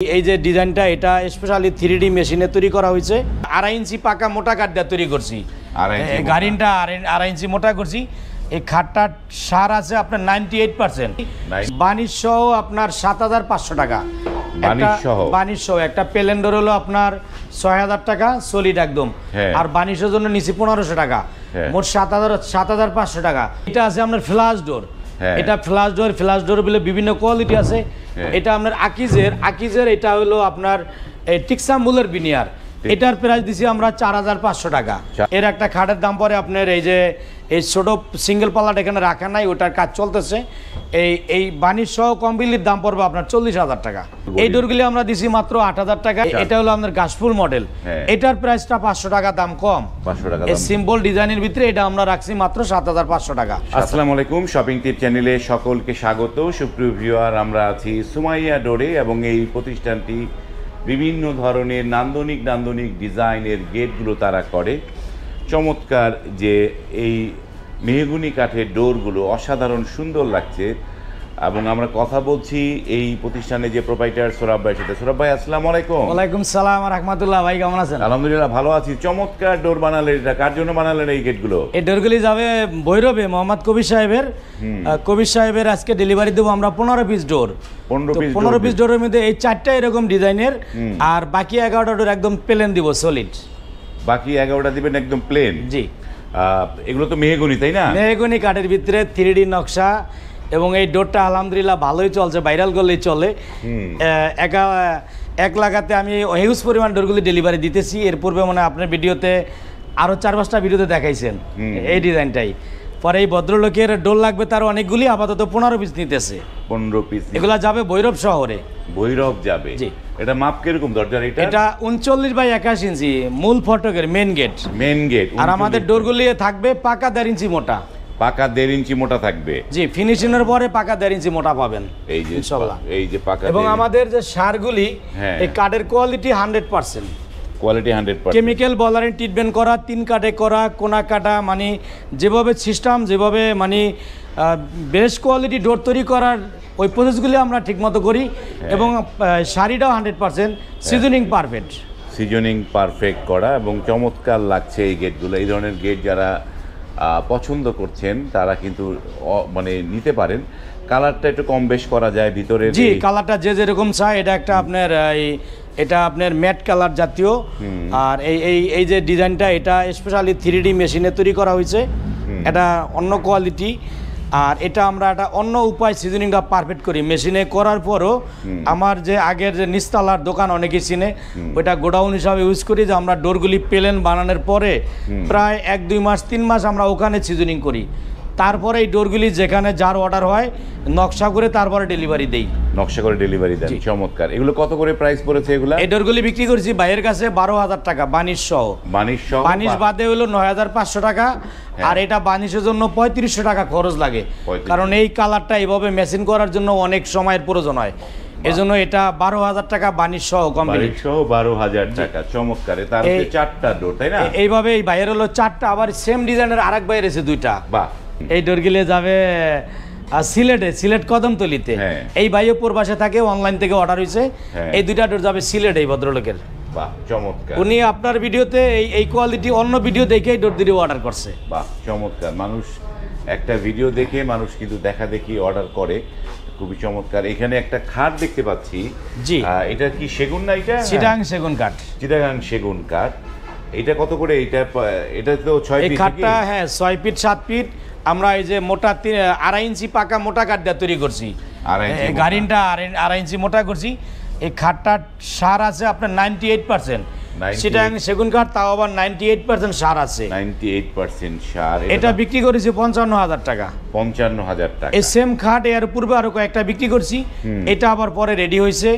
এই যে ডিজাইনটা এটা স্পেশালি 3D মেশিনে তৈরি করা হয়েছে। 2.5 ইঞ্চি পাকা মোটা কাঠ দিয়ে তৈরি করছি। গাড়িটা 2.5 ইঞ্চি মোটা করছি। এই খাটটার সার আছে আপনার 98%। বানিশ সহ আপনার 7,500 টাকা। বানিশ সহ একটা প্লেন্ডার হলো আপনার 6,000 টাকা সলিড একদম। আর বানিশের জন্য নিচে 1500 টাকা, মোট 7,500 টাকা। এটা আছে আপনার ফ্লাশ ডোর। এটা ফ্লাশ ডোর বলে বিভিন্ন কোয়ালিটি আছে। এটা আপনার আকিজের এটা হলো আপনার টিকসাম্বুলের বিনিয়ার। এটার প্রাইস দিছি আমরা 4,500 টাকা। এর একটা খাটের দাম পরে আপনার এই যে এই ছোট সিঙ্গেল পাল্লাট এখানে রাখা নাই, ওটার কাজ চলতেছে। এই বানিশ সহ কমপ্লিট দাম পড়বে আপনার 40,000 টাকা। এই ডোরগুলি আমরা দিছি মাত্র 8,000 টাকা। এটা হলো আপনার গাছফুল মডেল। এটার প্রাইসটা 500 টাকা দাম কম। 500 টাকা এই সিম্পল ডিজাইনের ভিতরে এটা আমরা রাখছি মাত্র 7,500 টাকা। আসসালামু আলাইকুম, শপিং টিপ চ্যানেলে সকলকে স্বাগত। সুপ্রিয় ভিউয়ার, আমরা আছি সুমাইয়া ডোরে এবং এই প্রতিষ্ঠানটি বিভিন্ন ধরনের নান্দনিক ডিজাইনের গেটগুলো তারা করে। চমৎকার যে এই মেহগুনি কাঠের ডোরগুলো অসাধারণ সুন্দর লাগছে। এবং আমরা কথা বলছি এই প্রতিষ্ঠানে যে প্রোপাইটার সোরাব ভাইয়ের সাথে। সোরাব ভাই, আসসালামু আলাইকুম। ওয়ালাইকুম সালাম ওয়া রাহমাতুল্লাহ। ভাই কেমন আছেন? আলহামদুলিল্লাহ ভালো আছি। চমৎকার ডোর বানালেন, এটা কার জন্য বানালেন এই গেটগুলো? এই ডোরগুলি যাবে ভৈরবে মোহাম্মদ কবির সাহেবের আজকে ডেলিভারি দেবো আমরা 15 পিস ডোর। 15 পিস ডোরের মধ্যে এই 4টা এরকম ডিজাইনের, আর বাকি 11টা ডোর একদম প্লেন দিব সলিড। বাকি 11টা দিবেন একদম প্লেন? জি। এগুলো তো মেহগনি, তাই না? মেহগনি কাঠের ভিতরে 3D নকশা, এবং এই ডোরটা আলহামদুলিল্লাহ ভালোই চলছে, ভাইরাল করলেই চলে। এক লাগাতে আমি হিউজ পরিমাণ ডোরগুলি ডেলিভারি দিতেছি। এর পূর্বে মনে হয় আপনার ভিডিওতে আরও 4-5টা ভিডিওতে দেখাইছেন এই ডিজাইনটাই। পরে এই ভদ্রলোকের ডোর লাগবে তার অনেকগুলি, আপাতত 15 পিস নিতেছে। 15 পিস এগুলা যাবে ভৈরব শহরে। ভৈরব যাবে? জি। এটা মাপ কিরকম দরজার? এটা 39 বাই 21 ইঞ্চি মূল ফটকের মেন গেট। আর আমাদের ডোরগুলি থাকবে পাকা 1.5 ইঞ্চি মোটা। পাকা 1.5 ইঞ্চি মোটা থাকবে? জি, ফিনিশিং এর পরে পাকা 1.5 ইঞ্চি মোটা পাবেন এই যে ইনশাআল্লাহ। এই যে পাকা। এবং আমাদের যে সারগুলি এই কাঠের কোয়ালিটি 100%। কোয়ালিটি 100%। কেমিক্যাল বলারিং ট্রিটমেন্ট করা, 3 কাটে করা, কোনা কাটা, মানে যেভাবে সিস্টেম, যেভাবে মানে বেস্ট কোয়ালিটি ডোর তৈরি করার ওই প্রসেসগুলি আমরা ঠিকমতো করি। এবং শাড়িটাও 100% সিজনিং পারফেক্ট। সিজনিং পারফেক্ট করা এবং চমৎকার লাগছে এই গেটগুলো। এই ধরনের গেট যারা পছন্দ করছেন তারা কিন্তু মানে নিতে পারেন। কালারটা একটু কম বেশ করা যায় ভিতরে। জি, কালারটা যে যেরকম চায়। এটা একটা আপনার এটা আপনার ম্যাট কালার জাতীয়। আর এই যে ডিজাইনটা এটা স্পেশালি 3D মেশিনে তৈরি করা হয়েছে। এটা অন্য কোয়ালিটি। আর এটা আমরা একটা অন্য উপায় সিজনিংটা পারফেক্ট করি মেশিনে করার পরও। আমার যে আগের যে নিস্তালার দোকান অনেকেই চিনে, ওইটা গোডাউন হিসাবে ইউজ করি। যে আমরা ডোরগুলি প্লেন বানানোর পরে প্রায় 1-2 মাস 3 মাস আমরা ওখানে সিজনিং করি। তারপরে এই ডোরগুলি যেখানে যার অর্ডার হয় নকশা করে তারপরে ডেলিভারি দেই। নকশা করে ডেলিভারি দেন, চমৎকার। এগুলো কত করে প্রাইস পড়েছে এগুলো? এই ডোরগুলি বিক্রি করছি ভাইয়ের কাছে 12,000 টাকা বানিশ সহ। বানিশ বাদে হলো 9,500 টাকা। আর এটা বানিশের জন্য 3500 টাকা খরচ লাগে, কারণ এই কালারটা এইভাবে মেশিন করার জন্য অনেক সময়ের প্রয়োজন হয়। এজন্য এটা 12,000 টাকা বানিশ সহ কমপ্লিট। 12,000 টাকা, চমৎকার। তার 4টা ডোর, তাই না? এইভাবে এই ভাইয়ের হলো 4টা, আবার সেম ডিজাইনের আরেক ভাইয়ের এসে 2টা। বাহ। এই ডোরগুলি যাবে সিলেট কদমতলিতে। এই ভাইও প্রবাসে থাকে, অনলাইন থেকে অর্ডার হয়েছে। এই 2টা ডোর যাবে সিলেট এই ভদ্রলোকের। বাহ, চমৎকার। উনি আপনার ভিডিওতে এই কোয়ালিটি অন্য ভিডিও দেখে এই ডোর দিয়ে অর্ডার করছে। বাহ, চমৎকার। মানুষ একটা ভিডিও দেখে মানুষ কিন্তু দেখা দেখি অর্ডার করে। খুবই চমৎকার। এখানে একটা খাট দেখতে পাচ্ছি। জি। এটা কি সেগুন না? এটা চিটাগাং সেগুন কাঠ। চিটাগাং সেগুন কাঠ। এটা কত করে? এটা তো 6 ফিট। এই খাটটা 6 ফিট 7 ফিট। আমরা এই যে মোটা 2.5 ইঞ্চি পাকা মোটা কাঠ দিয়ে তৈরি করছি। গাড়িটা 2.5 ইঞ্চি মোটা করছি। এই খাটটার সার আছে আপনার 98%। চিটাগাং সেগুন কাঠ, তাও আবার 98% সার আছে। 98% সার। এটা বিক্রি করেছি 55,000 টাকা। 55,000 টাকা। এই সেম খাট এর পূর্বে আরো কয়েকটা বিক্রি করছি। এটা আবার পরে রেডি হয়েছে,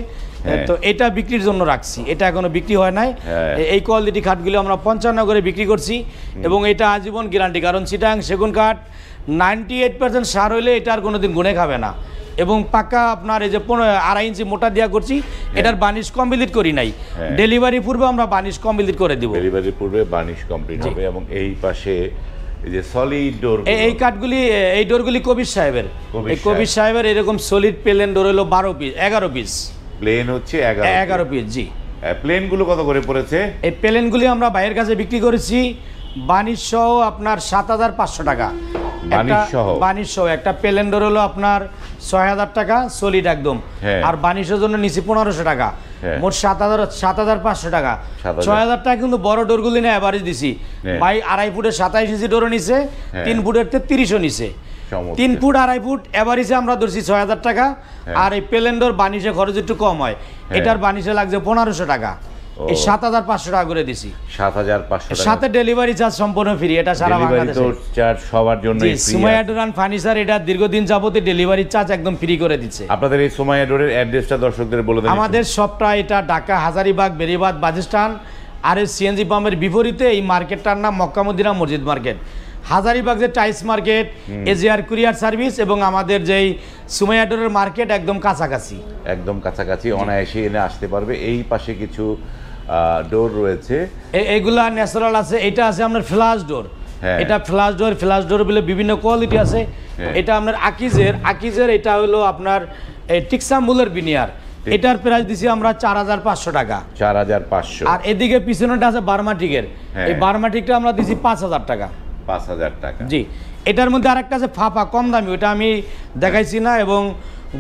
তো এটা বিক্রির জন্য রাখছি। এটা এখনো বিক্রি হয় নাই। এই কোয়ালিটি খাটগুলো আমরা 55 করে বিক্রি করছি। এবং এটা আজীবন গ্যারান্টি, কারণ চিটাগাং সেগুন কাঠ 98% সার হইলে এটা আর কোনোদিন গুনে খাবে না। এবং পাকা আপনার এই যে 2.5 ইঞ্চি মোটা দিয়া করছি, এটার বানিশ কমপ্লিট করি নাই। ডেলিভারি পূর্বে আমরা বানিশ কমপ্লিট করে দিব। ডেলিভারি পূর্বে বানিশ কমপ্লিট হবে। এবং এই পাশে এই যে সলিড ডোর, এই কাঠগুলি, এই ডোরগুলি কবির সাহেবের। এই কবির সাহেবের এরকম সলিড প্লেন ডোর হলো 11 পিস। প্লেন হচ্ছে 11 পিস। জি, প্লেনগুলো কত করে পড়েছে? এই প্লেনগুলি আমরা বাইরের কাছে বিক্রি করেছি বানিশ সহ আপনার 7,500 টাকা। বানিশ সহ একটা প্লেন ডোর হলো আপনার 6,000 টাকা সলিড একদম, আর বানিশের জন্য নিচে 1500 টাকা, মোট 7,500 টাকা। 6,000 টাকা কিন্তু বড় ডোরগুলি না এভারেজ দিছি ভাই। 2.5 ফুটের 27 ইঞ্চি ডোরও নিছে, 3 ফুটের 33ও নিছে। 3 ফুট 2.5 ফুট এভারেজে আমরা ধরছি 6,000 টাকা। আর এই প্লেন ডোর বানিশে খরচ একটু কম হয়, এটার বানিশে লাগছে 1500 টাকা। এই 7,500 টাকা করে দিছি। 7,500 টাকা সাথে ডেলিভারি চার্জ সম্পূর্ণ ফ্রি। এটা সারা বাংলাদেশে চার্জ সবার জন্য free. Sumaiya door and furniture এটা দীর্ঘদিন যাবত ডেলিভারি চার্জ একদম ফ্রি করে দিচ্ছে। আপনাদের এই সুমাইয়া ডোরের অ্যাড্রেসটা দর্শকদের বলে দেন। আমাদের শপটা এটা ঢাকা হাজারীবাগ বেরিবাদ বাসস্ট্যান্ড আর সিএনজি পাম্পের বিপরীতে। এই মার্কেটটার নাম মক্কা মদিনা মসজিদ মার্কেট। হাজারীবাগ যে tiles market, AGR courier service এবং আমাদের যেই সুমাইয়া ডোরের মার্কেট একদম কাছাকাছি। একদম কাছাকাছি, অনায়াসে এনে আসতে পারবে। এই পাশে কিছু ডোর রয়েছে, এইগুলা ন্যাচারাল আছে। এটা আছে আপনার ফ্লাশ ডোর। এটা ফ্লাশ ডোর বলে বিভিন্ন কোয়ালিটি আছে। এটা আপনার আকিজের এটা হলো আপনার টিকসামুলের বিনিয়ার। এটার প্রাইস দিছি আমরা 4,500 টাকা। 4,500। আর এদিকে পিছনেটা আছে বার্মাটিকের। এই বার্মাটিকটা আমরা দিছি 5,000 টাকা। 5,000 টাকা। জি, এটার মধ্যে আরেকটা আছে ফাফা, কম দামি, ওটা আমি দেখাইছি না। এবং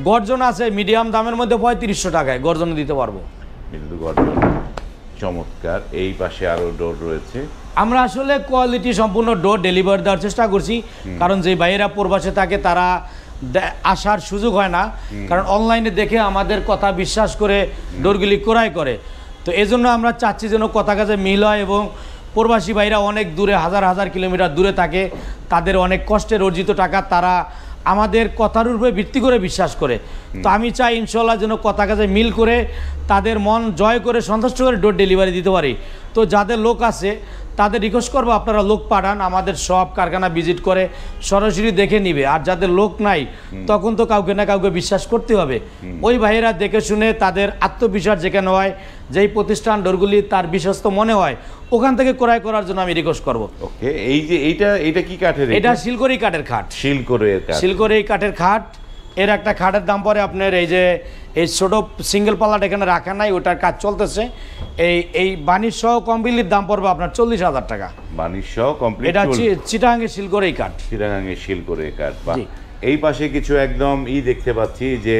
গর্জন আছে মিডিয়াম দামের মধ্যে 3500 টাকায় গর্জন দিতে পারবো। কিন্তু গর্জন চমৎকার। এই পাশে আরো ডোর রয়েছে। আমরা আসলে কোয়ালিটি সম্পূর্ণ ডোর ডেলিভারি দেওয়ার চেষ্টা করছি, কারণ যে ভাইয়েরা প্রবাসে থাকে তারা আসার সুযোগ হয় না, কারণ অনলাইনে দেখে আমাদের কথা বিশ্বাস করে ডোরগুলি ক্রয় করে। তো এই জন্য আমরা চাচ্ছি যেন কথা কাজে মিল হয় এবং প্রবাসী ভাইরা অনেক দূরে, হাজার হাজার কিলোমিটার দূরে থাকে, তাদের অনেক কষ্টের অর্জিত টাকা তারা আমাদের কথার উপরে ভিত্তি করে বিশ্বাস করে। তো আমি চাই ইনশাল্লাহ যেন কথা কাজে মিল করে তাদের মন জয় করে সন্তুষ্ট করে ডোর ডেলিভারি দিতে পারি। তো যাদের লোক আছে তাদের রিকোয়েস্ট করবো আপনারা লোক পাঠান, আমাদের সব কারখানা ভিজিট করে সরাসরি দেখে নিবে। আর যাদের লোক নাই তখন তো কাউকে না কাউকে বিশ্বাস করতে হবে। ওই ভাইয়েরা দেখে শুনে তাদের আত্মবিশ্বাস যেখানে হয়, যেই প্রতিষ্ঠান ডোরগুলি তার বিশ্বস্ত মনে হয় ওখান থেকে ক্রয় করার জন্য আমি রিকোয়েস্ট করবো। ওকে, এই যে এইটা কি কাঠের? এটা শিলকড়ি কাঠের খাট। শিলকড়ি কাঠের খাট। এর একটা খাটের দাম পরে আপনার এই যে এই ছোট সিঙ্গেল পাল্লাটা এখানে রাখা নাই, ওটার কাজ চলতেছে। এই বানিশ সহ কমপ্লিট দাম পড়বে আপনার 40,000 টাকা। বানিশ সহ কমপ্লিট। এটা চিটাগাঙ্গের শিলকড়ি কাঠ। চিটাগাঙ্গের শিলকড়ি কাঠ। এই পাশে কিছু একদম দেখতে পাচ্ছি যে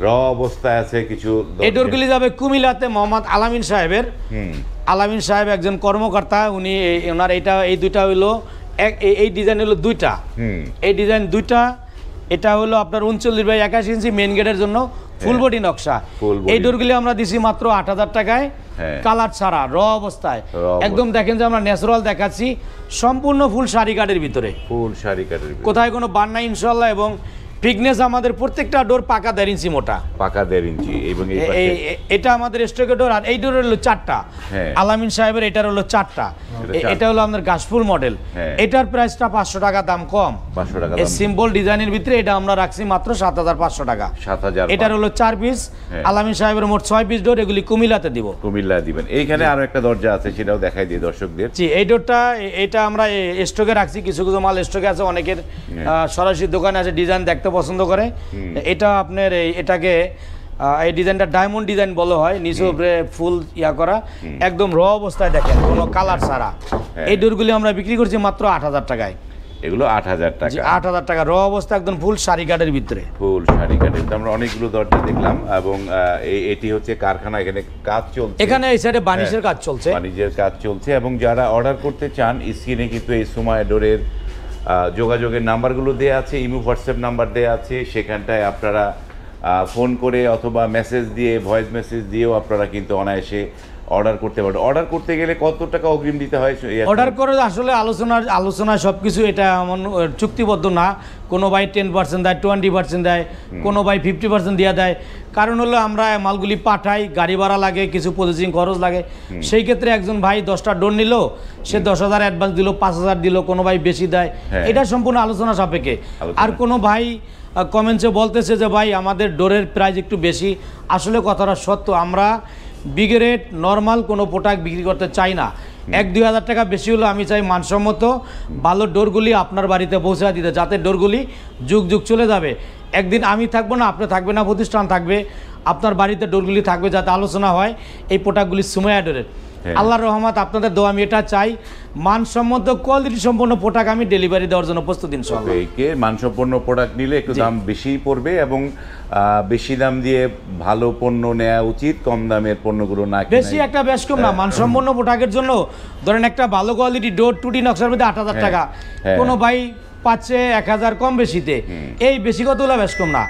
র অবস্থায় আছে কিছু। এই ডোরগুলি যাবে কুমিল্লাতে মোহাম্মদ আলামিন সাহেবের। আলামিন সাহেব একজন কর্মকর্তা, উনি ওনার এই দুইটা হইলো এই ডিজাইন হলো দুইটা। এই ডিজাইন দুইটা। এটা হলো আপনার 39/81 ইঞ্চি মেন গেটের জন্য ফুল বডি নকশা। এই ডোরগুলি আমরা দিছি মাত্র 8,000 টাকায়, কালার ছাড়া, র অবস্থায়। একদম দেখেন যে আমরা ন্যাচারাল দেখাচ্ছি, সম্পূর্ণ ফুল শাড়ি কাঠের ভিতরে। কোথায় কোনো বান নাই ইনশাল্লাহ। এবং ফিটনেস আমাদের প্রত্যেকটা ডোর পাকা 1.5 ইঞ্চি মোটা। পাকা 1.5 ইঞ্চি। এবং এটা আমাদের স্টকের ডোর। আর এই ডোর হলো 4টা। আলামিন সাহেবের এটার হলো 4টা। এটা হলো আমাদের গাছফুল মডেল। এটার প্রাইসটা 500 টাকা দাম কম। 500 টাকা। এই সিম্পল ডিজাইনের ভিতরে এটা আমরা রাখছি মাত্র 7,500 টাকা। 7,000। এটার হলো 4 পিস। আলামিন সাহেবের মোট 6 পিস ডোর। এগুলি কুমিল্লাতে দিব। কুমিল্লা দিবেন। এইখানে আরো একটা দরজা আছে, সেটাও দেখাই দিই দর্শকদের। জি, এই ডোরটা এটা আমরা স্টকে রাখছি। কিছু কিছু মাল স্টকে আছে, অনেকের সরাসরি দোকানে আছে, ডিজাইন দেখতে পছন্দ করে। এটা আপনার এটাকে এই ডিজাইনটা ডায়মন্ড ডিজাইন বলা হয়, নিচে উপরে ফুল করা, একদম র অবস্থায় দেখেন, কোনো কালার ছাড়া। এই ডোরগুলি আমরা বিক্রি করছি মাত্র 8,000 টাকায়। এগুলো 8,000 টাকা। 8,000 টাকা র অবস্থা, একদম ফুল শাড়ি কাঠের ভিতরে। ফুল শাড়ি কাঠের। আমরা অনেকগুলো দরজা দেখলাম এবং এটি হচ্ছে কারখানা, এখানে কাজ চলছে। এখানে এই সাইডে বানিশের কাজ চলছে। বাণিজ্যের কাজ চলছে। এবং যারা অর্ডার করতে চান, স্ক্রিনে কিন্তু এই সুমাইয়া ডোরের যোগাযোগের নাম্বারগুলো দেওয়া আছে, ইমো হোয়াটসঅ্যাপ নাম্বার দেওয়া আছে। সেখানটায় আপনারা ফোন করে অথবা মেসেজ দিয়ে, ভয়েস মেসেজ দিয়েও আপনারা কিন্তু অনায়াসে অর্ডার করতে পারেন। অর্ডার করতে গেলে কত টাকা অগ্রিম দিতে হয়? অর্ডার করে আসলে আলোচনায় সব কিছু, এটা এমন চুক্তিবদ্ধ না। কোনো ভাই 10% দেয়, 20% দেয়, কোনো ভাই 50% দিয়ে দেয়। কারণ হলো আমরা মালগুলি পাঠাই, গাড়ি ভাড়া লাগে, কিছু প্রসেসিং খরচ লাগে। সেই ক্ষেত্রে একজন ভাই 10টা ডোর নিল, সে 10,000 অ্যাডভান্স দিল, 5,000 দিল, কোনো ভাই বেশি দেয়। এটা সম্পূর্ণ আলোচনা সাপেক্ষে। আর কোনো ভাই কমেন্টসে বলতেছে যে ভাই আমাদের ডোরের প্রাইস একটু বেশি, আসলে কথাটা সত্য। আমরা বিগ রেট নর্মাল কোনো প্রোডাক্ট বিক্রি করতে চাই না। 1-2 হাজার টাকা বেশি হলো আমি চাই মানসম্মত ভালো ডোরগুলি আপনার বাড়িতে পৌঁছে দিতে, যাতে ডোরগুলি যুগ যুগ চলে যাবে। একদিন আমি থাকবো না, আপনি থাকবে না, প্রতিষ্ঠান থাকবে, আপনার বাড়িতে ডোরগুলি থাকবে, যাতে আলোচনা হয় এই প্রোডাক্টগুলি সুমাইয়া ডোরের। আল্লাহর রহমত, আপনাদের দোয়া আমি এটা চাই, মানসম্মত কোয়ালিটি সম্পন্ন প্রোডাক্ট আমি ডেলিভারি দেওয়ার জন্য প্রস্তুত ইনশাআল্লাহ। একে মানসম্পন্ন প্রোডাক্ট নিলে একটু দাম বেশি পড়বে এবং বেশি দাম দিয়ে ভালো পণ্য নেওয়া উচিত, কম দামের পণ্যগুলো না কিনে। বেশি একটা বেশ কম না, মানসম্পন্ন প্রোডাক্টের জন্য ধরেন একটা ভালো কোয়ালিটি ডোর 2D নকশার মধ্যে 8,000 টাকা, কোনো ভাই পাচ্ছে 1,000 কম বেশিতে, এই বেশি কতগুলো বেশ কম না।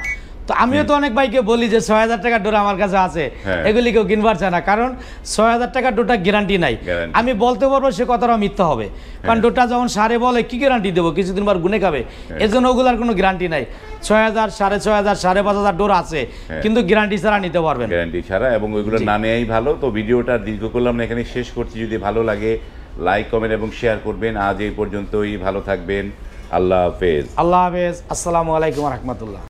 তো আমিও তো অনেক ভাইকে বলি যে 6,000 টাকার ডোর আমার কাছে আছে, এগুলি কেউ কিনবার চায় না, কারণ 6,000 টাকার ডোরটা গ্যারান্টি নাই। আমি বলতে পারবো সে কথাটা মিথ্যা হবে, কারণ ডোরটা যখন সারে বলে কি গ্যারান্টি দেবো, কিছুদিন পর গুনে খাবে, এর জন্য ওগুলার কোনো গ্যারান্টি নাই। 6,000, 6,500, 5,500 ডোর আছে, কিন্তু গ্যারান্টি ছাড়া নিতে পারবেন, গ্যারান্টি ছাড়া, এবং ওইগুলো না নেওয়াই ভালো। তো ভিডিওটা দীর্ঘ করলাম না, এখানে শেষ করছি। যদি ভালো লাগে লাইক, কমেন্ট এবং শেয়ার করবেন। আজ এই পর্যন্তই, ভালো থাকবেন, আল্লাহ হাফেজ। আল্লাহ হাফেজ, আসসালামু আলাইকুম রহমতুল্লাহ।